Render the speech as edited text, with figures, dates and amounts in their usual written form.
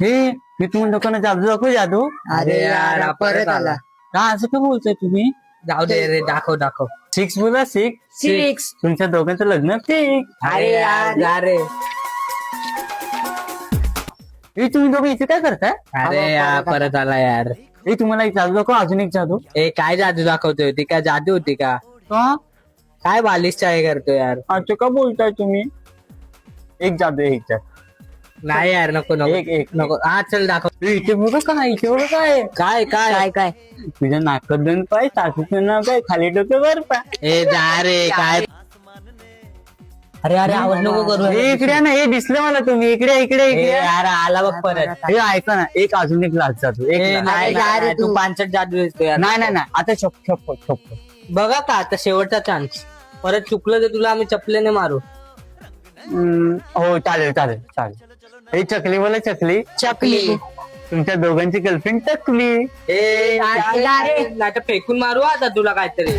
हे मी तुम्हाला लोकांना जादू दाखवू जादू. अरे यार परत आला. का असं का बोलताय तुम्ही? जाऊ दे रे, दाखव दाखव. 6 बोला 6. 6. तुमच्या दोघांचं लग्न फिक्स. अरे यार जा रे. हे तुम्ही दोघं इथे काय करताय? अरे यार परत आला यार. हे तुम्हाला एक जादू दाखव, अजून एक जादू. ए काय जादू दाखवतोय? ती काय जादू होती का? का काय बालिश चाय करतो यार. असं का बोलताय तुम्ही? एक जादू एक जादू. नाही यार नको नको एक नको. हा चल दाखव. हे इथे बघ काय, इथे बघ काय. काय काय काय तुझ्या नाकात 2 पाय, सासूचं नाव काय, खाली डोकं वर पाय. ए जा रे काय. अरे अरे आवाज नको करू. हे इकडे ना, हे दिसलं मला. तुम्ही इकडे इकडे ए इकडे. यार आला बघ परत. हे ऐका ना, एक अजून एक लाच जादू. ए, एक नाही जा रे नाही, तू. तू पांचट जादू दिसतो यार. नाही नाही नाही, आता छप्प. बघा का आता शेवटचा चान्स. परत चुकलं तर तुला आम्ही चपलेने मारू. हो चालेल. हे चकली बोला, चकली. चकली. तुमच्या दोघांची गर्लफ्रेंड टकली. ए नाही तर फेकून मारू आता तुला काहीतरी.